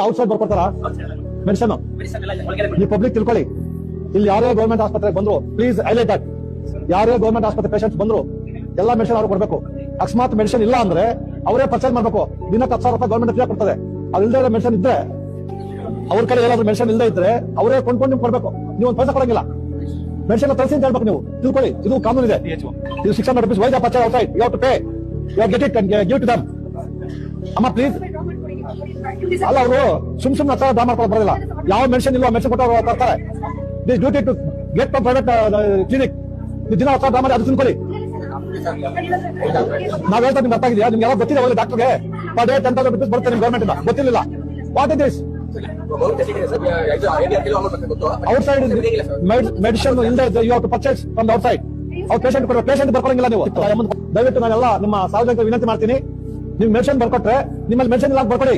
Outside ಬರ್ಕೊಡ್ತಾರ medicine. ನೀವು public ತಿಳ್ಕೊಳ್ಳಿ, ಇಲ್ಲಿ ಯಾರೇ ಗೌರ್ಮೆಂಟ್ ಆಸ್ಪತ್ರೆಗೆ ಬಂದ್ರು ಪ್ಲೀಸ್ ಹೈಲೈಟ್ ದಟ್. ಯಾರೇ ಗೌರ್ಮೆಂಟ್ ಆಸ್ಪತ್ರೆ ಪೇಷಂಟ್ಸ್ ಬಂದ್ರು ಎಲ್ಲಾ ಮೆಡಿಸಿನ್ ಅವ್ರು ಕೊಡ್ಬೇಕು. ಅಕಸ್ಮಾತ್ ಮೆಡಿಸಿನ್ ಇಲ್ಲ ಅಂದ್ರೆ ಅವರೇ ಪರ್ಚೇಸ್ ಮಾಡ್ಬೇಕು. ದಿನಕ್ಕೆ 10,000 ರೂಪಾಯಿ ಗೌರ್ಮೆಂಟ್ ಫ್ರೀ ಕೊಡ್ತದೆ. ಅದಿಲ್ಲದೆ ಮೆಡಿಸಿನ್ ಇದ್ರೆ ಅವ್ರ ಕಡೆ ಏನಾದ್ರು ಮೆಡಿಸಿನ್ ಇಲ್ಲದೆ ಇದ್ರೆ ಅವರೇ ಕೊಂಡ್ಕೊಂಡು ನಿಮ್ಗೆ ಕೊಡ್ಬೇಕು. ನೀವು ಒಂದು ಪೈಸಾ ಕೊಡಂಗಿಲ್ಲ. ಮೆಡಿಸಿನ್ ತರಿಸಿ ಅಂತ ಹೇಳ್ಬೇಕು. ನೀವು ತಿಳ್ಕೊಳ್ಳಿ, ಇದು ಕಾನೂನು ಇದೆ. ಇದು 600 rupees. Why the purchase outside you have to pay. You have get it and give to them. ಅಮ್ಮ ಪ್ಲೀಸ್. ಅಲ್ಲ, ಅವರು ಸುಮ್ ಹತ್ರ ಡ್ರಾ ಮಾಡ್ಕೊಂಡು ಬರೋದಿಲ್ಲ. ಯಾವ ಮೆಡಿಸಿನ್ ಇಲ್ವೋ ಮೆಡಿಸಿನ್ ಕೊಟ್ಟು ಅವ್ರು ತರ್ತಾರೆ. This duty to get from private clinic. ನೀವು ದಿನ ಹತ್ರ ಡ್ರಾ ಮಾಡಿ ಅದು ತಿಳ್ಕೊಳ್ಳಿ. ನಾವ್ ಹೇಳ್ತಾ ನಿಮ್ಗೆ ಅರ್ಥ ಆಗಿದೆಯಾ? ನಿಮ್ಗೆ ಯಾವಾಗ ಗೊತ್ತಿದೆ ಒಳ್ಳೆ ಡಾಕ್ಟರ್ಗೆ ಪರ್ ಡೇ 10,000 rupees ಬರುತ್ತೆ ನಿಮ್ ಗೌರ್ಮೆಂಟ್ ಇಂದ. ಗೊತ್ತಿಲ್ಲ. What is this? Outside medicine ಇಲ್ಲದೆ you have to purchase from outside. ಅವ್ರು ಪೇಷಂಟ್ ಕೊಡುವ ಪೇಷಂಟ್ ಬರ್ಕೊಳಂಗಿಲ್ಲ ನೀವು. ದಯವಿಟ್ಟು ನಾನೆಲ್ಲ ನಿಮ್ಮ ಸಾರ್ವಜನಿಕ ವಿನಂತಿ ಮಾಡ್ತೀನಿ, ನೀವು ಮೆಡಿಸಿನ್ ಬರ್ಕೊಟ್ರೆ ನಿಮ್ಮಲ್ಲಿ ಮೆಡಿಸಿನ್ ಇಲ್ಲ ಬರ್ಕೊಡಿ.